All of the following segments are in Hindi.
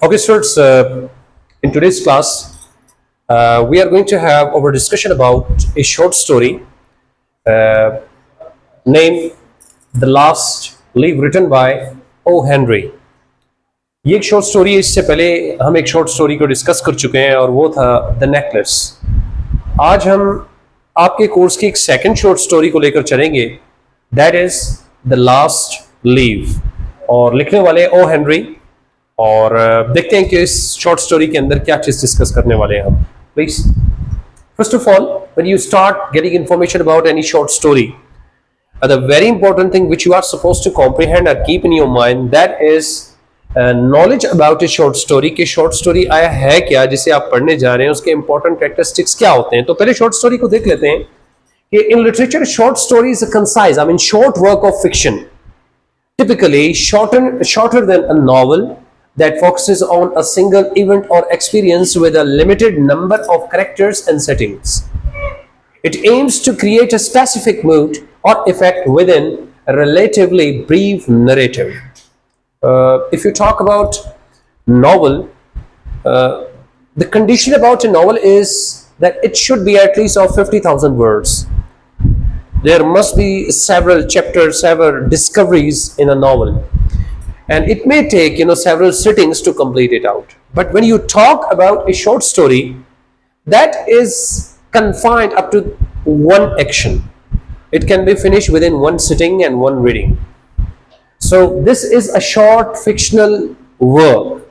Okay, students, in today's class, we are going to have our discussion about a short story uh, named The Last Leaf, written by O. Henry. ये एक शॉर्ट स्टोरी है। इससे पहले हम एक शॉर्ट स्टोरी को डिस्कस कर चुके हैं और वो था द नेकलेस। आज हम आपके कोर्स की एक सेकंड शॉर्ट स्टोरी को लेकर चलेंगे, that is the last leave, और लिखने वाले ओ हेनरी। और देखते हैं कि इस शॉर्ट स्टोरी के अंदर क्या चीज डिस्कस करने वाले हैं हम। Please, first of all, when you start getting information about any short story, the very important thing which you are supposed to comprehend or keep in your mind, that is knowledge about a short story कि short story आया है क्या जिसे आप पढ़ने जा रहे हैं, उसके important characteristics क्या होते हैं। तो पहले short story को देख लेते हैं कि in literature short story is a concise, I mean short work of fiction, typically shorter than a novel, that focuses on a single event or experience with a limited number of characters and settings. It aims to create a specific mood or effect within a relatively brief narrative. If you talk about novel, the condition about a novel is that it should be at least of 50,000 words. There must be several chapters, several discoveries in a novel, and it may take several sittings to complete it out. But when you talk about a short story, that is confined up to one action. It can be finished within one sitting and one reading. So this is a short fictional work.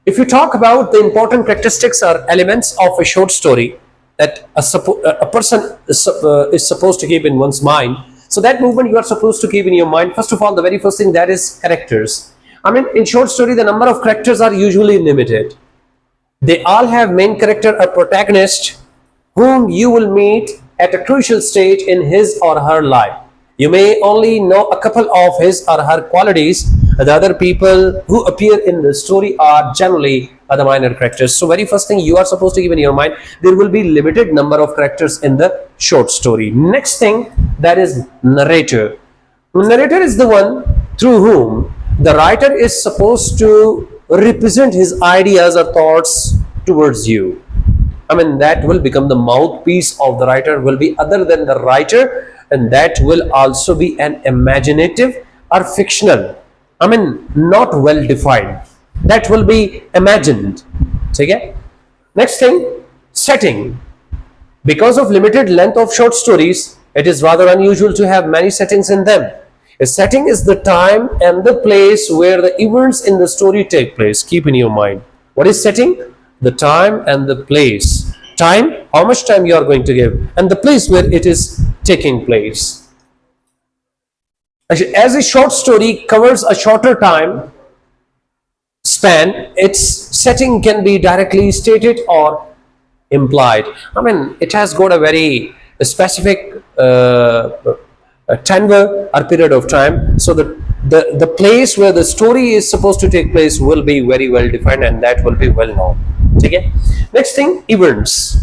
If you talk about the important characteristics or elements of a short story that a person is supposed to keep in one's mind, so that movement you are supposed to keep in your mind. First of all, the very first thing, that is characters. I mean, in short story, the number of characters are usually limited. They all have main character, a protagonist, whom you will meet at a crucial stage in his or her life. You may only know a couple of his or her qualities. The other people who appear in the story are generally the minor characters. So very first thing you are supposed to keep in your mind, there will be limited number of characters in the short story. Next thing, that is narrator. Narrator is the one through whom the writer is supposed to represent his ideas or thoughts towards you. I mean, that will become the mouthpiece of the writer, will be other than the writer, and that will also be an imaginative or fictional. I mean, not well defined. That will be imagined. Okay? Next thing, setting. Because of limited length of short stories, it is rather unusual to have many settings in them. A setting is the time and the place where the events in the story take place. Keep in your mind. What is setting? The time and the place. Time, how much time you are going to give, and the place where it is taking place. As a short story covers a shorter time span, its setting can be directly stated or implied. I mean, it has got a very specific tenure or period of time, so the place where the story is supposed to take place will be very well defined, and that will be well known. Okay? Next thing, events.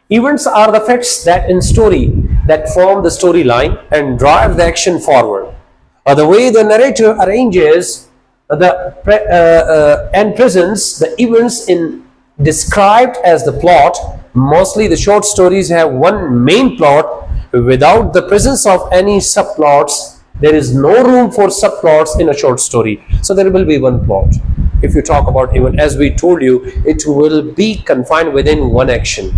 Events are the facts that in story that form the storyline and drive the action forward. Or the way the narrator arranges and presents the events in described as the plot. Mostly the short stories have one main plot. Without the presence of any subplots, there is no room for subplots in a short story. So there will be one plot. If you talk about event, as we told you, it will be confined within one action.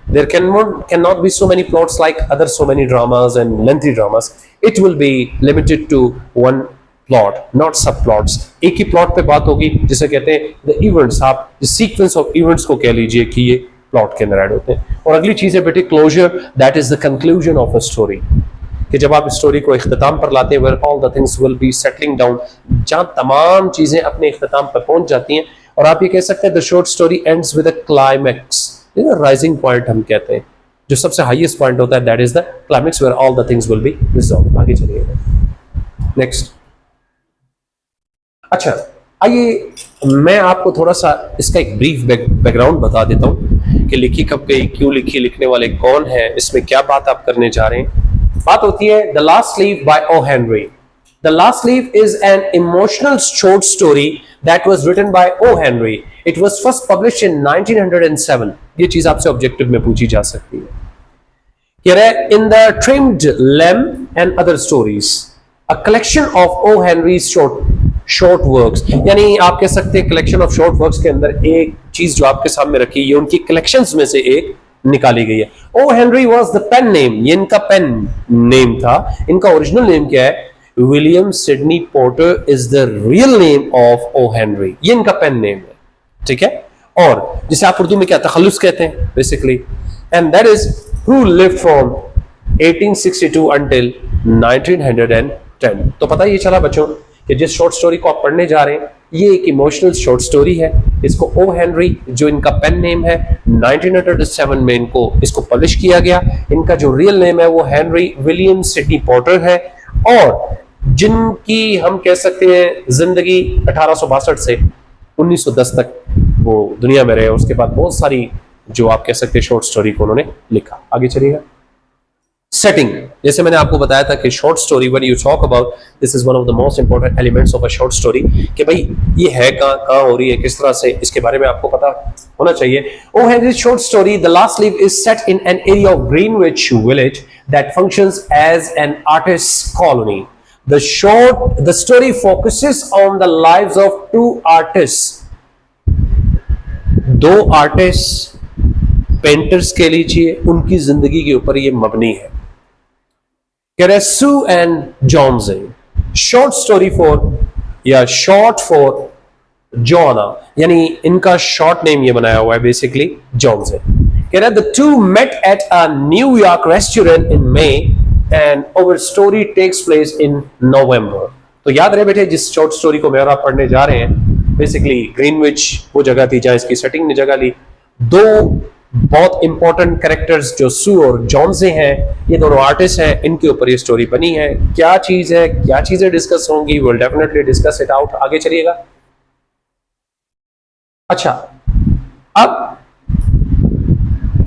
There cannot be so many plots like other so many dramas and lengthy dramas. It will be limited to one plot, not subplots. एक ही plot पे बात होगी, जिसे कहते हैं the events. आप sequence of events को कह लीजिए कि ये plot के अंदर ऐड होते हैं। और अगली चीज़ है बेटे closure, that is the conclusion of a story. कि जब आप स्टोरी को इख्तिताम पर लाते हैं, where all the things will be settling down, जहाँ तमाम चीज़ें अपने इख्तिताम पर पहुँच जाती हैं, और आप ये कह सकते हैं the short story ends with a climax. Rising point हम कहते हैं, जो सबसे हाईएस्ट पॉइंट होता है, that is the climax where all the things will be resolve. आगे चलिए नेक्स्ट। अच्छा, आइए मैं आपको थोड़ा सा इसका एक ब्रीफ बैकग्राउंड बता देता हूँ कि लिखी कब गई, क्यों लिखी, लिखने वाले कौन है, इसमें क्या बात आप करने जा रहे हैं। बात होती है the last leaf by O Henry. The Last Leaf is an emotional short story that was written by O. Henry. It was first published in 1907. ये चीज आपसे ऑब्जेक्टिव में पूछी जा सकती है. Here in the Trimmed Lamb and Other Stories, a collection of O. Henry's short works. यानी आप कह सकते हैं collection of short works के अंदर एक चीज जो आपके सामने रखी है ये उनकी collections में से एक निकाली गई है. O. Henry was the pen name. ये इनका पेन नेम था. इनका ओरिजिनल नेम क्या है? William Sydney Porter is the real name of O Henry. ये इनका पेन नेम है. ठीक है. और जिसे आप उर्दू में क्या तखल्लुस कहते हैं basically. And that is who lived from 1862 until 1910. तो पता ये चला बच्चों कि जिस शॉर्ट स्टोरी को आप पढ़ने जा रहे हैं ये एक इमोशनल शॉर्ट स्टोरी है. इसको ओ हेनरी जो इनका पेन नेम है 1907 में इसको पब्लिश किया गया. इनका जो रियल नेम है वो हेनरी विलियम सिडनी पोर्टर है और जिनकी हम कह सकते हैं जिंदगी 1862 से 1910 तक वो दुनिया में रहे. उसके बाद बहुत सारी जो आप कह सकते हैं शॉर्ट स्टोरी को उन्होंने लिखा. आगे चलिएगा. सेटिंग, जैसे मैंने आपको बताया था कि short story when you talk about this is one of the most important elements of a short story कि भाई ये है कहां हो रही है, किस तरह से, इसके बारे में आपको पता होना चाहिए. O Henry short story the last leaf is set in an area of Greenwich Village that functions as an artist colony. The story focuses on the lives of two artists. दो आर्टिस्ट पेंटर्स के लीजिए उनकी जिंदगी के ऊपर ये मबनी है. Sue and Johnsy. Short story for या शॉर्ट फॉर जॉना, यानी इनका शॉर्ट नेम ये बनाया हुआ है basically जॉन्से. The two met at a New York restaurant in May and our story takes place in November. तो याद रहे बेटे जिस शॉर्ट स्टोरी को मैं और आप पढ़ने जा रहे हैं बेसिकली ग्रीनविच वो जगह थी जहां इसकी सेटिंग ने जगह ली. दो बहुत इंपॉर्टेंट कैरेक्टर्स जो सू और जॉन से हैं, ये दोनों आर्टिस्ट हैं, इनके ऊपर ये स्टोरी बनी है. क्या चीज है, क्या चीजें डिस्कस होंगी, will definitely discuss it out. आगे चलिएगा. अच्छा, अब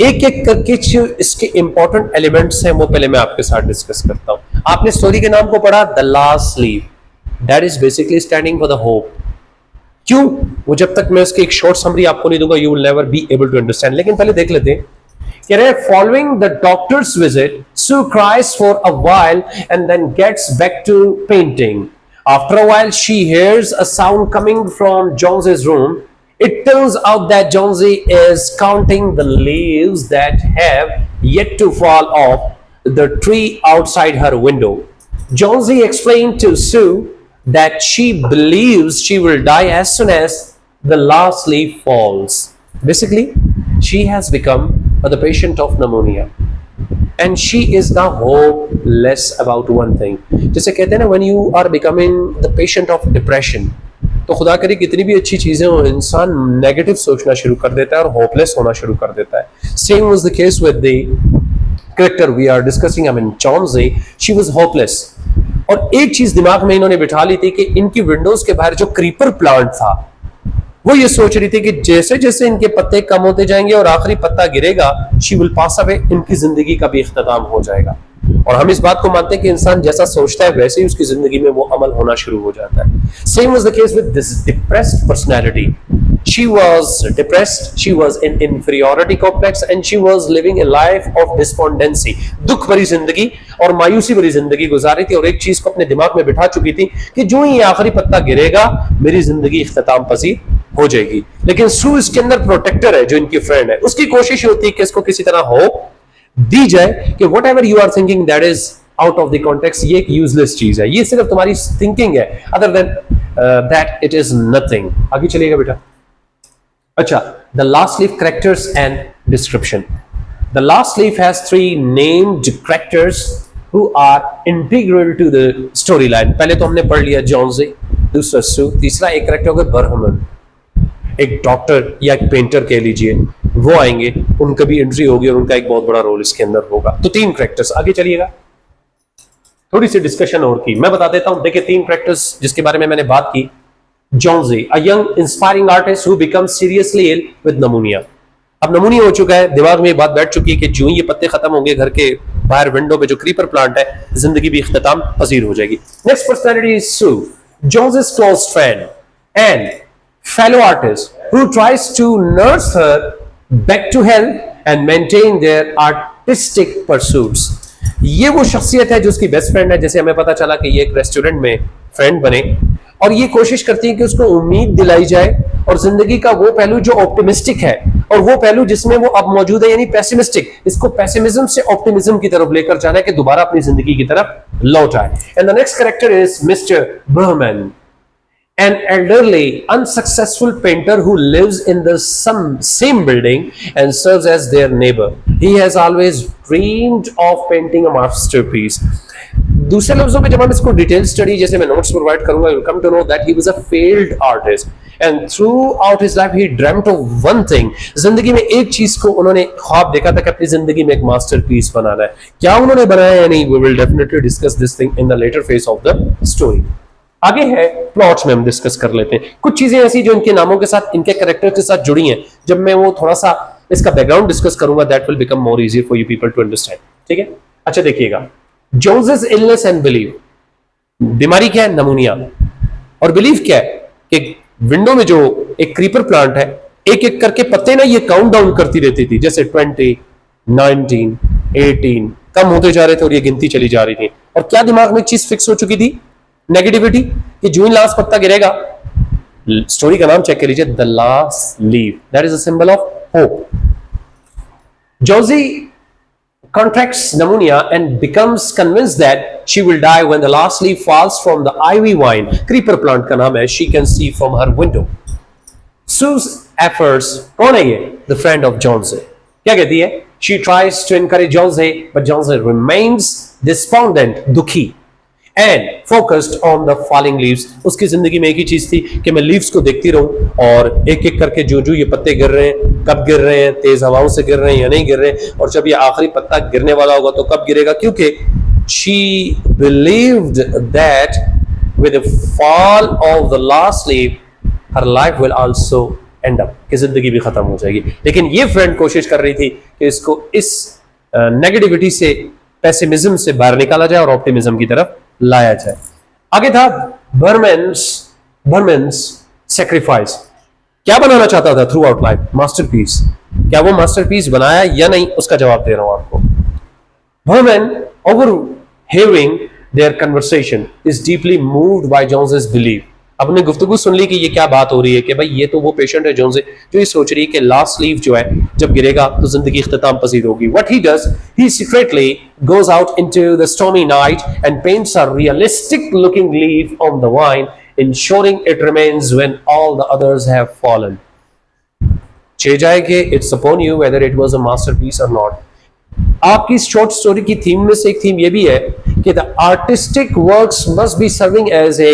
एक एक करके जो इसके इंपॉर्टेंट एलिमेंट्स हैं वो पहले मैं आपके साथ डिस्कस करता हूं. आपने स्टोरी के नाम को पढ़ा the last leaf. That is basically standing for the hope. क्यों? वो जब तक मैं उसकी एक शॉर्ट समरी आपको नहीं दूंगा you will never be able to understand. लेकिन पहले देख लेते हैं. कह रहे following the doctor's visit Sue cries for a while and then gets back to painting. After a while she hears a sound coming from Johns room. It turns out that Johnsy is counting the leaves that have yet to fall off the tree outside her window. Johnsy explained to Sue that she believes she will die as soon as the last leaf falls. Basically, she has become the patient of pneumonia. And she is now hopeless about one thing. जैसे कहते हैं ना, when you are becoming the patient of depression, तो खुदा करे कितनी भी अच्छी चीजें हो इंसान नेगेटिव सोचना शुरू कर देता है और होपलेस होना शुरू कर देता है. Same was the case with the character we are discussing, I mean Johnsy. She was hopeless. और एक चीज दिमाग में इन्होंने बिठा ली थी कि इनकी विंडोज के बाहर जो क्रीपर प्लांट था वो ये सोच रही थी कि जैसे जैसे इनके पत्ते कम होते जाएंगे और आखिरी पत्ता गिरेगा शी विल पास अवे, इनकी जिंदगी का भी इख्तिताम हो जाएगा. और हम इस बात को मानते हैं कि इंसान जैसा सोचता है वैसे ही उसकी जिंदगी में वो अमल होना शुरू हो जाता है. Same was the case with this depressed personality. She was depressed, she was in inferiority complex and she was living a life of despondency. दुख भरी जिंदगी और मायूसी भरी जिंदगी गुजारी थी और एक चीज को अपने दिमाग में बिठा चुकी थी कि जो ही आखिरी पत्ता गिरेगा मेरी जिंदगी इख्तिताम पसीर हो जाएगी. लेकिन सू इसके अंदर प्रोटेक्टर है जो इनकी फ्रेंड है. उसकी कोशिश होती है कि इसको किसी तरह होप दी जाए कि whatever you are thinking that is out of the context, ये एक यूजलेस चीज है, ये सिर्फ तुम्हारी थिंकिंग है, other than that it is nothing. आगे चलिएगा बेटा. अच्छा, the last leaf characters and description. The last leaf has 3 named characters who are integral to the story line. पहले तो हमने पढ़ लिया जॉन्सी, दूसरा सू, तीसरा एक कैरेक्टर होगा बरहमन, एक डॉक्टर या एक पेंटर कह लीजिए, वो आएंगे, उनका भी एंट्री होगी और उनका एक बहुत बड़ा रोल इसके अंदर होगा. तो 3 कैरेक्टर्स. आगे चलिएगा. थोड़ी सी डिस्कशन और की मैं बता देता हूं. देखिए 3 कैरेक्टर्स जिसके बारे में मैंने बात की. Johnsy, a young inspiring artist who becomes seriously ill with pneumonia. अब नमूनिया हो चुका है, दिमाग में ये बात बैठ चुकी है कि जो ये पत्ते खत्म होंगे घर के बाहर विंडो पे जो क्रीपर प्लांट है, जिंदगी भी इख्तिताम पजीर हो जाएगी। Next personality is Sue, Johns close friend and fellow artist who tries to nurse her back to health and maintain their artistic pursuits। ये वो शख्सियत है जो उसकी बेस्ट फ्रेंड है। जैसे हमें पता चला कि ये एक रेस्टोरेंट में फ्रेंड बने और ये कोशिश करती है कि उसको उम्मीद दिलाई जाए और जिंदगी का वो पहलू जो ऑप्टिमिस्टिक है और वो पहलू जिसमें वो अब मौजूद है यानी पेसिमिस्टिक, इसको पेसिमिज्म से ऑप्टिमिज्म की तरफ लेकर जाना है कि दोबारा अपनी जिंदगी की तरफ लौट आए। And the next character is mister Behrman, an elderly unsuccessful painter who lives in the same building and serves as their neighbor. He has always dreamed of painting a masterpiece। दूसरे लफ्जों में जब हम इसको डिटेल स्टडी, जैसे मैं नोट्स प्रोवाइड करूंगा, you'll come to know that he was a failed artist and throughout his life he dreamt of one thing। जिंदगी में एक चीज को उन्होंने ख्वाब देखा था कि अपनी जिंदगी में एक मास्टरपीस बनाना है। क्या उन्होंने बनाया या नहीं, we will definitely discuss this thing in the later phase of the story। आगे है प्लॉट में हम डिस्कस कर लेते हैं कुछ चीजें ऐसी जो इनके नामों के साथ, इनके कैरेक्टर के साथ जुड़ी हैं। जब मैं वो थोड़ा सा इसका बैकग्राउंड डिस्कस करूंगा, that will become more easy for you people to understand. ठीक है, अच्छा देखिएगा, जोन्स इलनेस एंड बिलीव, बीमारी क्या है, नमूनिया, और बिलीव क्या है कि विंडो में जो एक क्रीपर प्लांट है, एक एक करके पत्ते ना ये काउंट डाउन करती रहती थी, जैसे 20, 19, 18 कम होते जा रहे थे और ये गिनती चली जा रही थी। और क्या दिमाग में चीज फिक्स हो चुकी थी, नेगेटिविटी, कि जो ही लास्ट पत्ता गिरेगा, स्टोरी का नाम चेक कर लीजिए, the last leaf, that is a symbol of hope. Joji contracts pneumonia and becomes convinced that she will die when the last leaf falls from the ivy vine, creeper plant का नाम है, she can see from her window। Sue's efforts, कौन है ये, the friend of Jonesy, क्या कहती है, she tries to encourage Jonesy but Jonesy remains despondent, दुखी and focused on the falling leaves। उसकी जिंदगी में एक ही चीज थी कि मैं लीव्स को देखती रहूं और एक एक करके जो जो ये पत्ते गिर रहे हैं, कब गिर रहे हैं, तेज हवाओं से गिर रहे हैं या नहीं गिर रहे हैं, और जब ये आखिरी पत्ता गिरने वाला होगा तो कब गिरेगा, क्योंकि she believed that with the fall of the last leaf her life will also end up, कि जिंदगी भी खत्म हो जाएगी। लेकिन ये फ्रेंड कोशिश कर रही थी कि इसको इस नेगेटिविटी से, पेसिमिज्म से बाहर निकाला जाए और ऑप्टिमिज्म की तरफ लाया जाए। आगे था बर्मन्स सैक्रिफाइस, क्या बनाना चाहता था थ्रू आउट लाइफ, मास्टरपीस। क्या वो मास्टरपीस बनाया या नहीं, उसका जवाब दे रहा हूं आपको। Burman, overhearing their conversation, is deeply moved by Jones's belief। अपने गुफ्तगू सुन ली कि ये क्या बात हो रही है, कि भाई ये तो वो पेशेंट है जोन्स, जो ये सोच रही है कि लास्ट लीफ जो है जब गिरेगा तो जिंदगी इख्तिताम पसीर होगी। What he does, he secretly goes out into the stormy night and paints a realistic looking leaf on the vine, ensuring it remains when all the others have fallen। छे जाएंगे, it's upon you whether it was a masterpiece or not। आपकी शॉर्ट स्टोरी की थीम में से एक थीम ये भी है कि the artistic works must be serving as a,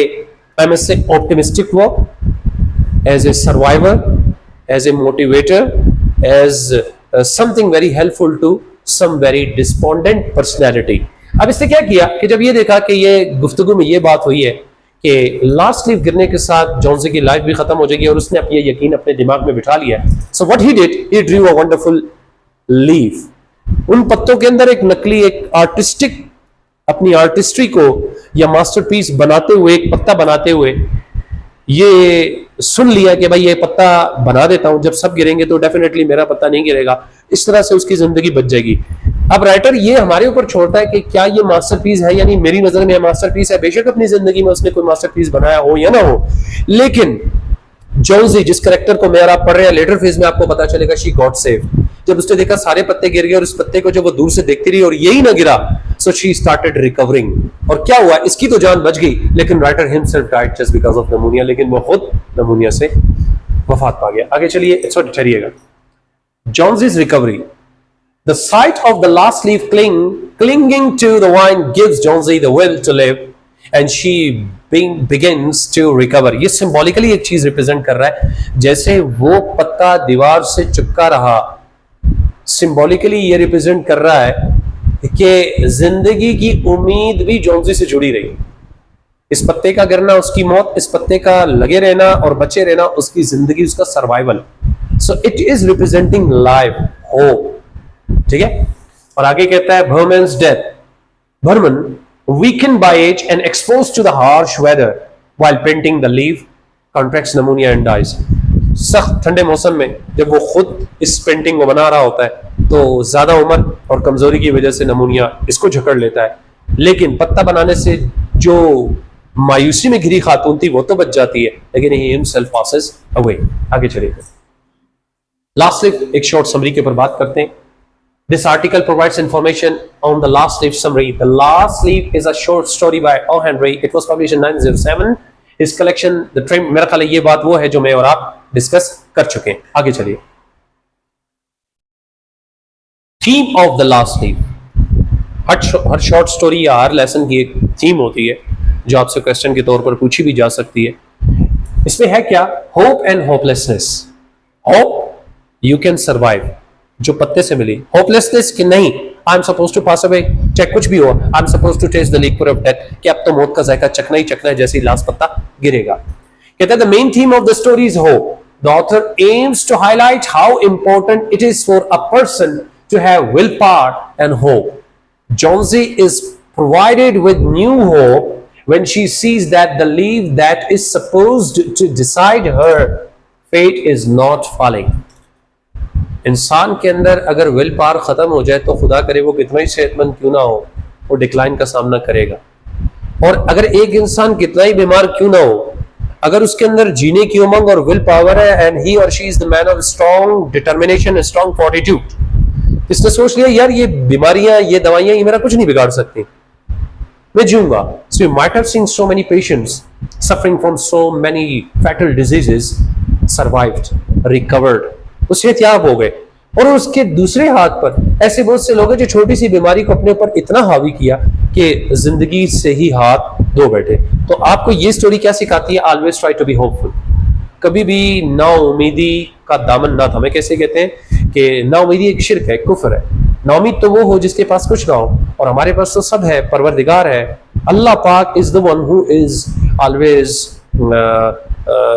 I must say, optimistic work, as a survivor, as a motivator, as something very helpful to some very despondent personality। अब इसने क्या किया कि जब ये देखा कि ये गुफ्तगू में ये बात हुई है कि लास्ट लीफ गिरने के साथ जोन्सी की लाइफ भी खत्म हो जाएगी और उसने अपनी यकीन अपने दिमाग में बिठा लिया है। So what he did, he drew a wonderful leaf. उन पत्तों के अंदर एक नकली, एक आर्टिस्टिक, अपनी आर्टिस्ट्री को या मास्टरपीस बनाते हुए, एक पत्ता बनाते हुए ये सुन लिया कि भाई ये पत्ता बना देता हूं, जब सब गिरेंगे तो डेफिनेटली मेरा पत्ता नहीं गिरेगा। इस तरह से उसकी जिंदगी बच जाएगी। अब राइटर ये हमारे ऊपर छोड़ता है कि क्या ये मास्टरपीस है, यानी मेरी नजर में मास्टरपीस है। बेशक अपनी जिंदगी में उसने कोई मास्टरपीस बनाया हो या ना हो, लेकिन जोन्सी जिस कैरेक्टर को मैं और आप पढ़ रहे हैं, लेटर फेज में आपको पता चलेगा शी गॉट सेव। जब उसने देखा सारे पत्ते गिर गए और इस पत्ते को जब वो दूर से देखती रही और यही ना गिरा, सो शी स्टार्टेड रिकवरिंग। और क्या हुआ, इसकी तो जान बच गई, लेकिन writer himself died just because of pneumonia. लेकिन वो खुद निमोनिया से वफात पा गया। आगे चलिए, ठहरिएगा। जोन्सी's recovery, the sight of the last leaf clinging to the vine gives Jonesy the will to live and she begins to recover। ये सिंबॉलिकली एक चीज रिप्रेजेंट कर रहा है, जैसे वो पत्ता दीवार से चिपका रहा, सिंबॉलिकली ये रिप्रेजेंट कर रहा है कि जिंदगी की उम्मीद भी जोन्सी से जुड़ी रही। इस पत्ते का गिरना उसकी मौत, इस पत्ते का लगे रहना और बचे रहना उसकी जिंदगी, उसका survival. So it is representing life, hope. ठीक है, और आगे कहता है Berman's death. Berman, weakened by age and exposed to the harsh weather while painting the leaf, contracts pneumonia and dies. सख्त ठंडे मौसम में जब वो खुद इस पेंटिंग को बना रहा होता है तो ज्यादा उम्र और कमजोरी की वजह से नमूनिया इसको जकड़ लेता है, लेकिन पत्ता बनाने से जो मायूसी में घिरी खातून थी वो तो बच जाती है, लेकिन ही हिमसेल्फ पासेस अवे। आगे चलिए, लास्ट लीफ एक शॉर्ट समरी के ऊपर बात करते हैं। This article provides information on the last leaf summary. The last leaf is a short story by O. Henry. It was published in 1907. His collection, The Trim, मेरा ख्याल है ये बात वो है जो मैं और आप डिस्कस कर चुके हैं। आगे चलिए, theme of the last leaf. Her short story या हर लेसन की एक थीम होती है जो आपसे क्वेश्चन के तौर पर पूछी भी जा सकती है। इसमें है क्या? Hope and hopelessness. Hope, you can survive, जो पत्ते से मिली। होपलेसनेस कि नहीं, I am suppose to pass away, चाहे कुछ भी हो, I am suppose to taste the liquid of death, कि अब तो मौत का जायका चखना ही चखना है जैसे ही लास्ट पत्ता गिरेगा। कहता है the main theme of the story is hope. The author aims to highlight how important it is for a person to have will power and hope. Johnsy is provided with new hope when she sees that the leaf that is supposed to decide her fate is not falling. इंसान के अंदर अगर विल पावर खत्म हो जाए तो खुदा करे वो कितना ही सेहतमंद क्यों ना हो, वो डिक्लाइन का सामना करेगा। और अगर एक इंसान कितना ही बीमार क्यों ना हो, अगर उसके अंदर जीने की उमंग और विल पावर है, एंड ही और she is the man of strong determination, strong fortitude, इसने सोच लिया यार ये बीमारियां, ये दवाइयां, ये मेरा कुछ नहीं बिगाड़ सकती, मैं जीऊंगा। So you might have seen so many patients suffering from so many fatal diseases survived, recovered, वो सेहतयाब हो गए। और उसके दूसरे हाथ पर ऐसे बहुत से लोग हैं जो छोटी सी बीमारी को अपने ऊपर इतना हावी किया कि जिंदगी से ही हाथ धो बैठे। तो आपको ये स्टोरी क्या सिखाती है? Always try to be hopeful. कभी भी नाउमीदी का दामन ना थामे। कैसे कहते हैं कि नाउमीदी एक शिर्क है, कुफ्र है। नाउमीद तो वो हो जिसके पास कुछ ना हो, और हमारे पास तो सब है, परवरदिगार है। अल्लाह पाक is the one who is always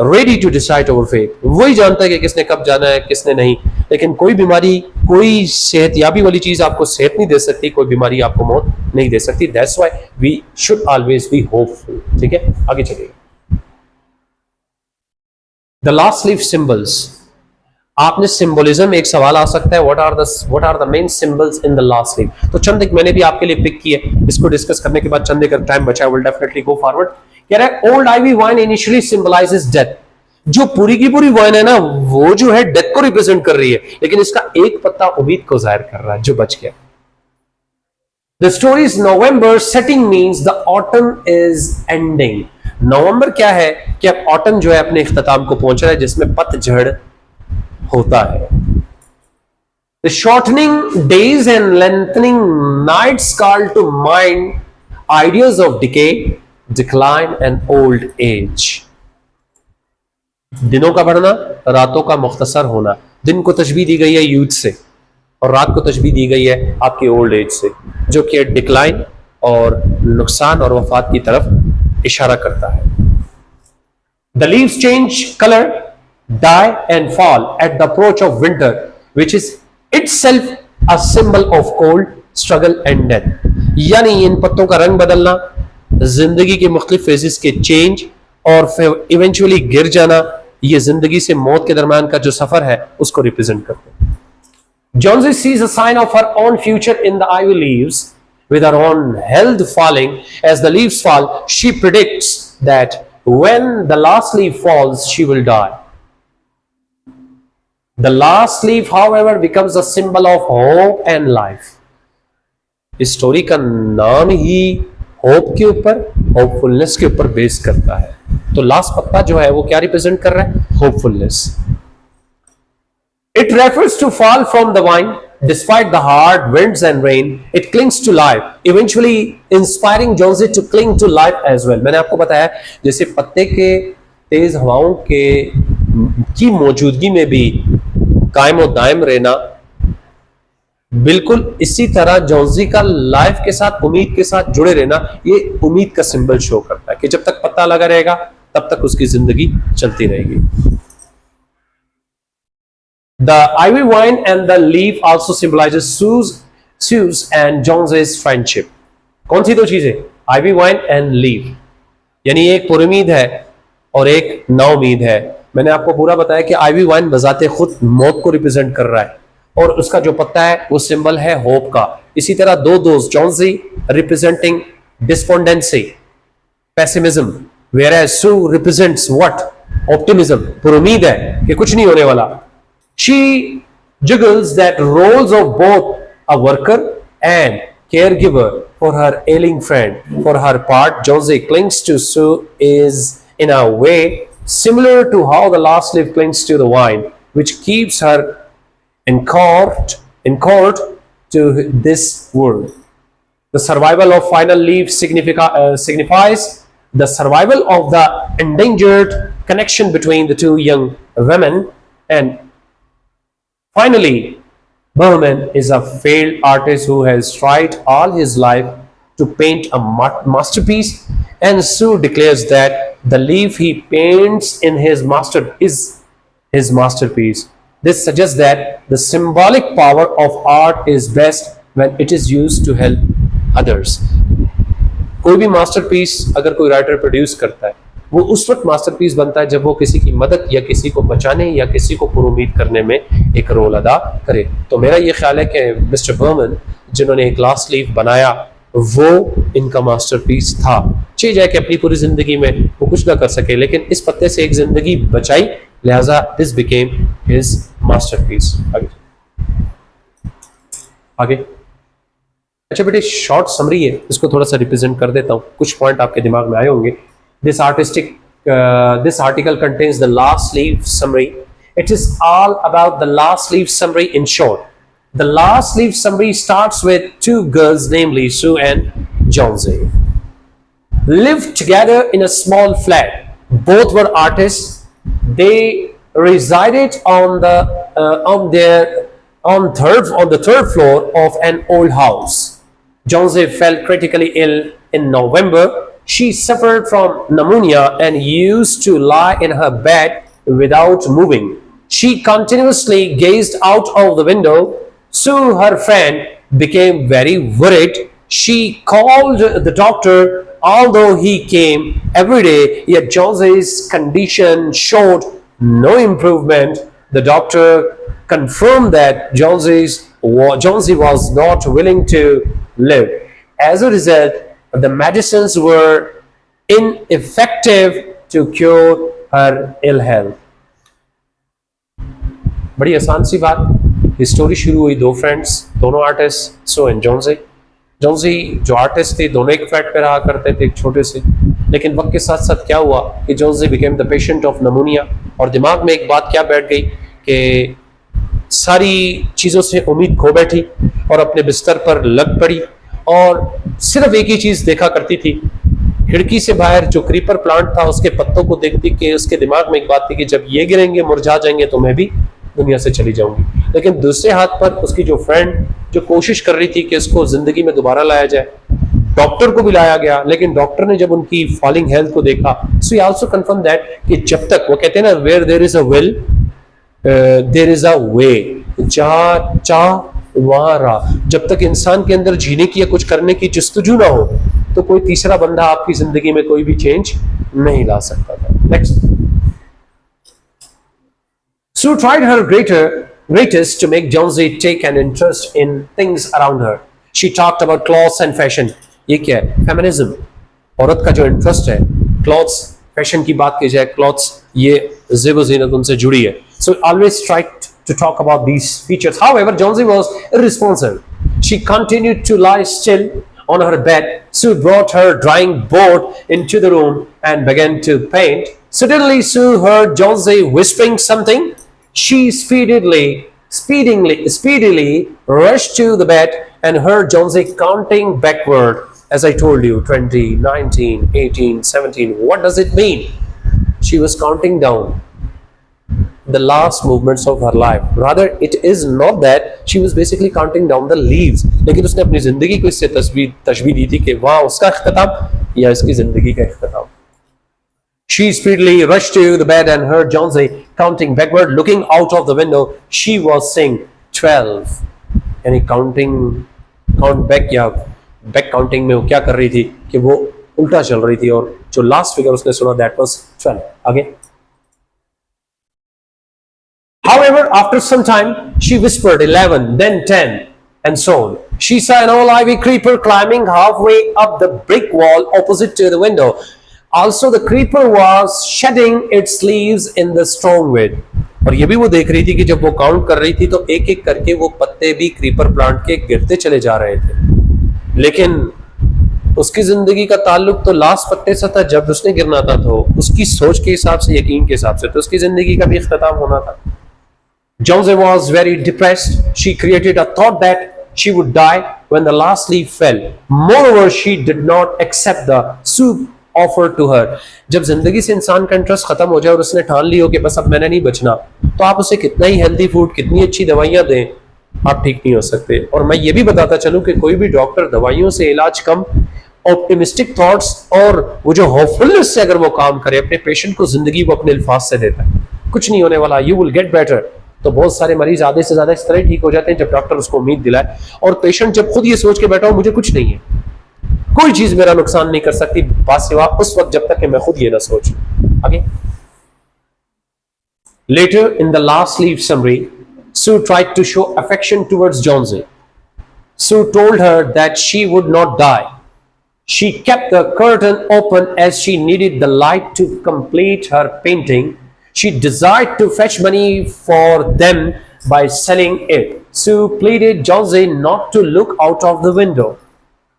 ready to decide our fate. वही जानता है कि किसने कब जाना है, किसने नहीं। लेकिन कोई बीमारी, कोई सेहतयाबी वाली चीज आपको सेहत नहीं दे सकती, कोई बीमारी आपको मौत नहीं दे सकती। That's why we should always be hopeful. ठीक है, आगे चलिए। The last leaf symbols. आपने सिंबोलिज्म, एक सवाल आ सकता है, what are the main symbols in the last leaf. तो चंद एक मैंने भी आपके लिए पिक किए, इसको डिस्कस करने के बाद चंद एक टाइम बचा, विल डेफिनेटली गो फॉरवर्ड। कह रहा है old ivy wine initially symbolizes death. जो पूरी की पूरी वाइन है ना, वो जो है डेथ को रिप्रेजेंट कर रही है, लेकिन इसका एक पत्ता उम्मीद को जाहिर कर रहा है जो बच गया। The story is November setting means the autumn is ending. नवंबर क्या है कि अब ऑटम जो है अपने इख्तिताम को पहुंच रहा है, जिसमें पतझड़ होता है। The shortening days and lengthening nights call to mind ideas of decay, decline and old age. दिनों का बढ़ना, रातों का मुख्तसर होना। दिन को तशबीह दी गई है यूथ से और रात को तशबीह दी गई है आपकी ओल्ड एज से, जो कि डिक्लाइन और नुकसान और वफात की तरफ इशारा करता है। The leaves change color, die and fall at the approach of winter, which is itself a symbol of cold, struggle and death. यानी इन पत्तों का रंग बदलना, जिंदगी के मुख्तलिफ फेजेस के चेंज और फिर इवेंचुअली गिर जाना, ये जिंदगी से मौत के दरमियान का जो सफर है उसको रिप्रेजेंट करते हैं। Johnsy sees a sign of her own future in the ivy leaves, with her own health falling. As the leaves fall, she predicts that when the last leaf falls, she will die. The last leaf, however, becomes a symbol of hope and life. इस स्टोरी का नाम ही होप के ऊपर, होपफुलनेस के ऊपर बेस करता है। तो लास्ट पत्ता जो है वो क्या रिप्रेजेंट कर रहा है? Hopefulness. It refers to fall from the vine. Despite the hard winds and rain, it clings to life, eventually inspiring Johnsy to cling to life as well. मैंने आपको बताया जैसे पत्ते के तेज हवाओं की मौजूदगी में भी कायम और दायम रहना, बिल्कुल इसी तरह जॉन्सी का लाइफ के साथ, उम्मीद के साथ जुड़े रहना, ये उम्मीद का सिंबल शो करता है कि जब तक पत्ता लगा रहेगा तब तक उसकी जिंदगी चलती रहेगी। The ivy vine and the leaf also symbolizes Sue's Sue's and Jonesy's friendship. कौन सी दो चीजें? आइवी वाइन एंड लीव, यानी एक पुरुमीद है और एक नाउमीद है। मैंने आपको पूरा बताया कि आइवी वाइन बजाते खुद मौत को रिप्रेजेंट कर रहा है और उसका जो पत्ता है वो सिंबल है होप का। इसी तरह दो दोस्त, Johnsy representing despondency, pessimism, whereas Sue represents what? Optimism, पुरुमीद है कि कुछ नहीं होने वाला। She juggles that roles of both a worker and caregiver for her ailing friend. For her part, Josie clings to Sue is in a way similar to how the last leaf clings to the vine, which keeps her anchored to this world. The survival of final leaf signifies the survival of the endangered connection between the two young women. And finally, Berman is a failed artist who has tried all his life to paint a masterpiece, and Sue declares that the leaf he paints in his masterpiece. This suggests that the symbolic power of art is best when it is used to help others. कोई भी मास्टरपीस अगर कोई राइटर प्रोड्यूस करता है वो उस वक्त मास्टरपीस बनता है जब वो किसी की मदद या किसी को बचाने या किसी को पुरुमीद करने में एक रोल अदा करे। तो मेरा ये ख्याल है कि मिस्टर बर्मन जिन्होंने एक लास्ट लीफ बनाया वो इनका मास्टरपीस था। चाहिए जाए कि अपनी पूरी जिंदगी में वो कुछ ना कर सके लेकिन इस पत्ते से एक जिंदगी बचाई, लिहाजा दिस बिकेम हिज मास्टरपीस। आगे अच्छा बेटे, शॉर्ट समरी है, इसको थोड़ा सा रिप्रेजेंट कर देता हूँ, कुछ पॉइंट आपके दिमाग में आए होंगे। This article contains the last leaf summary. It is all about the last leaf summary in short. The last leaf summary starts with two girls, namely Sue and Jonesy, lived together in a small flat. Both were artists. They resided on the third floor of an old house. Jonesy fell critically ill in November. She suffered from pneumonia and used to lie in her bed without moving. She continuously gazed out of the window. Sue, her friend, became very worried. She called the doctor, although he came every day, yet Jonesy's condition showed no improvement. The doctor confirmed that Jonesy was not willing to live. As a result, the medicines were ineffective to cure her ill health. बड़ी आसान सी बात। स्टोरी शुरू हुई दो फ्रेंड्स, दोनों artist, Sue and Jonesy. Jonesy जो आर्टिस्ट थे दोनों एक फ्लैट पे रहा करते थे, एक छोटे से, लेकिन वक्त के साथ साथ क्या हुआ कि Jonesy became the patient of pneumonia और दिमाग में एक बात क्या बैठ गई कि सारी चीज़ों से उम्मीद खो बैठी और अपने बिस्तर पर लग पड़ी और सिर्फ एक ही चीज़ देखा करती थी, खिड़की से बाहर जो क्रीपर प्लांट था उसके पत्तों को देखती कि उसके दिमाग में एक बात थी कि जब ये गिरेंगे मुरझा जाएंगे तो मैं भी दुनिया से चली जाऊंगी। लेकिन दूसरे हाथ पर उसकी जो फ्रेंड जो कोशिश कर रही थी कि उसको जिंदगी में दोबारा लाया जाए, डॉक्टर को भी लाया गया, लेकिन डॉक्टर ने जब उनकी फॉलिंग हेल्थ को देखा, so he also confirm that कि जब तक वो कहते हैं ना, where there is a will there is a way, जहां चाह वहां राह। जब तक इंसान के अंदर जीने की या कुछ करने की जस्तजू ना हो तो कोई तीसरा बंदा आपकी जिंदगी में कोई भी चेंज नहीं ला सकता था। Next, Sue tried her greatest to make Jonesy take an interest in things around her. She talked about clothes and fashion. ये क्या है? Feminism. औरत का जो इंटरेस्ट है, clothes, fashion की बात की जाए, clothes ये ज़ेब ज़ीनत उनसे जुड़ी है. So always tried to talk about these features. However, Jonesy was irresponsible. She continued to lie still on her bed. Sue brought her drawing board into the room and began to paint. Suddenly, Sue heard Jonesy whispering something. She speedily rushed to the bed and heard Jonesy counting backward. As I told you, 20, 19, 18, 17. What does it mean? She was counting down the last movements of her life. Rather, it is not that she was basically counting down the leaves. लेकिन उसने अपनी जिंदगी को इससे तशबीह दी थी कि वहाँ उसका इख्तिताम या इसकी जिंदगी का इख्तिताम। She speedily rushed to the bed and heard Jonesy counting backward. Looking out of the window, she was saying 12, and counting count back या बैक काउंटिंग में वो क्या कर रही थी कि वो उल्टा चल रही थी और जो लास्ट फिगर उसने सुना दैट वाज 12. आगे. However, after some time, she whispered 11, then 10, and so on. She saw an old ivy creeper climbing halfway up the brick wall opposite to the window. Also, the creeper was shedding its leaves in the strong wind. और ये भी वो देख रही थी कि जब वो काउंट कर रही थी तो एक एक करके वो पत्ते भी क्रीपर प्लांट के गिरते चले जा रहे थे, लेकिन उसकी जिंदगी का ताल्लुक तो लास्ट पत्ते से था जब उसने गिरना था, तो उसकी सोच के हिसाब से, यकीन के हिसाब से तो उसकी जिंदगी का भी इख्तिताम होना था. Jonesy was very depressed. She created a thought that she would die when the last leaf fell. Moreover, she did not accept the soup offered to her. जब जिंदगी से इंसान का इंटरेस्ट खत्म हो जाए और उसने ठान ली हो कि बस अब मैंने नहीं बचना, तो आप उसे कितना ही हेल्दी फूड, कितनी अच्छी दवाइयां दें, आप ठीक नहीं हो सकते. और मैं ये भी बताता चलूं कि कोई भी डॉक्टर दवाइयों से इलाज कम, ऑप्टिमिस्टिक थॉट्स और वो जो होपफुलनेस से अगर वो काम करे, अपने पेशेंट को जिंदगी वो अपने अल्फाज से देता है, कुछ नहीं होने वाला, यू विल गेट बेटर. तो बहुत सारे मरीज आधे से ज्यादा इस तरह ठीक हो जाते हैं जब डॉक्टर उसको उम्मीद दिलाए, और पेशेंट जब खुद ये सोच के बैठा हो मुझे कुछ नहीं है, कोई चीज मेरा नुकसान नहीं कर सकती, बासिवा उस वक्त जब तक कि मैं खुद ये ना सोच. आगे. Later in the last leaf summary, Sue tried to show affection towards Jonesy. Sue told her that she would not die. She kept the curtain open as she needed the light to complete her painting. She desired to fetch money for them by selling it. Sue pleaded Jonesy not to look out of the window.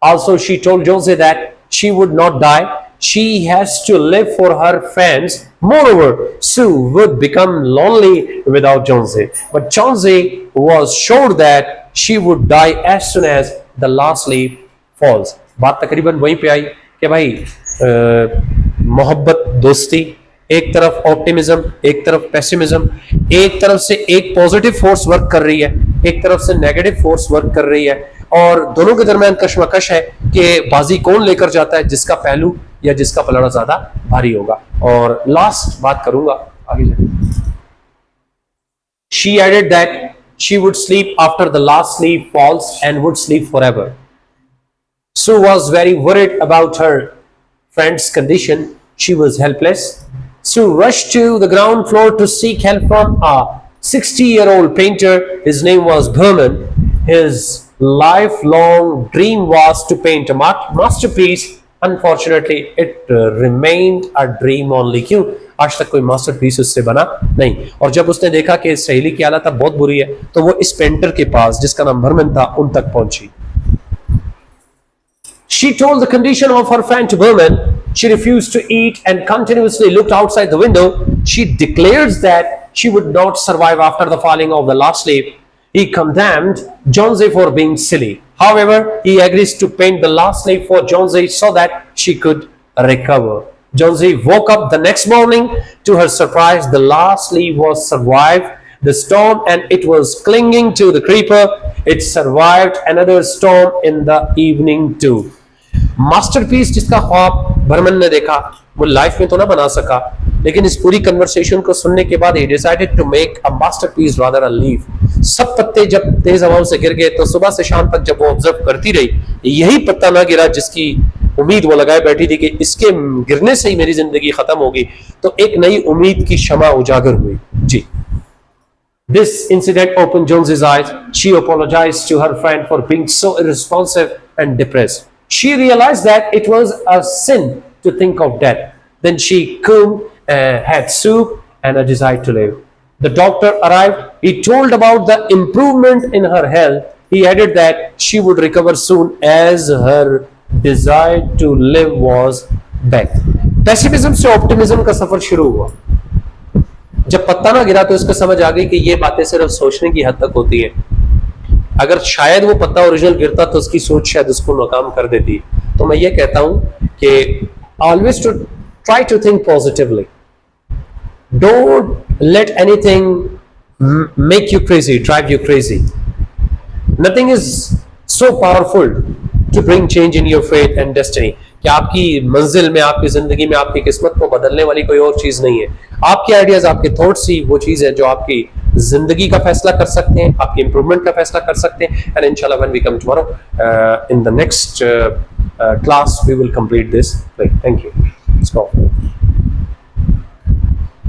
Also, she told Jonesy that she would not die. She has to live for her friends. Moreover, Sue would become lonely without Jonesy. But Jonesy was sure that she would die as soon as the last leaf falls. बात तकरीबन वहीं पे आई कि भाई मोहब्बत, दोस्ती, एक तरफ ऑप्टिमिज्म, एक तरफ पेसिमिज्म, एक तरफ से एक पॉजिटिव फोर्स वर्क कर रही है, एक तरफ से नेगेटिव फोर्स वर्क कर रही है, और दोनों के दरमियान कशमकश है कि बाजी कौन लेकर जाता है, जिसका पहलू या जिसका पलड़ा ज्यादा भारी होगा. और लास्ट बात करूंगा आगे जाके. She added that she would sleep after the last leaf falls and would sleep forever. Sue was very worried about her friend's condition. She was helpless. Sue rushed to the ground floor to seek help from a 60-year-old painter. His name was Berman. His lifelong dream was to paint a masterpiece. Unfortunately, it remained a dream only. क्यों? आज तक कोई मास्टरपीस उससे बना नहीं. और जब उसने देखा कि सहेली की हालत अब बहुत बुरी है, तो वो इस पेंटर के पास, जिसका नाम बर्मन था, उन तक पहुंची. She told the condition of her friend to Berman. She refused to eat and continuously looked outside the window. She declares that she would not survive after the falling of the last leaf. He condemned Jonesy for being silly. However, he agrees to paint the last leaf for Jonesy so that she could recover. Jonesy woke up the next morning. To her surprise, the last leaf was survived the storm and it was clinging to the creeper. It survived another storm in the evening too. Masterpiece जिसका ख्वाब बर्मन ने देखा, वो लाइफ में तो ना बना सका, लेकिन इस पूरी कन्वर्सेशन को सुनने के बाद he decided to make a masterpiece rather a leaf. सब पत्ते जब तेज हवाओं से गिर गए, तो सुबह से शाम तक जब वो ऑब्जर्व करती रही, यही पत्ता ना गिरा जिसकी उम्मीद वो लगाए बैठी थी कि इसके गिरने से ही मेरी जिंदगी खत्म होगी, तो एक नई उम्मीद की शमा उजागर हुई. जी. This incident opened Jonesy's eyes. She apologized to her friend for being so irresponsive and depressed. She realized that it was a sin to think of death. Then she cooked, had soup and a desire to live. The doctor arrived. He told about the improvement in her health. He added that she would recover soon as her desire to live was back. Pessimism से optimism का सफर शुरू हुआ. जब पत्ता ना गिरा तो इसको समझ आ गई कि ये बातें सिर्फ सोचने की हद तक होती है. अगर शायद वो पत्ता ओरिजिनल गिरता तो उसकी सोच शायद उसको नाकाम कर देती. तो मैं ये कहता हूं कि always to try to think positively. Don't let anything make you crazy, drive you crazy. Nothing is so powerful to bring change in your fate and destiny. कि आपकी मंजिल में, आपकी जिंदगी में, आपकी किस्मत को बदलने वाली कोई और चीज नहीं है. आपके आइडियाज, आपके थॉट्स ही वो चीज है जो आपकी जिंदगी का फैसला कर सकते हैं, आपकी इंप्रूवमेंट का फैसला कर सकते हैं। एंड इंशाल्लाह when we come tomorrow in the next class we will complete this. Right, thank you. Let's go.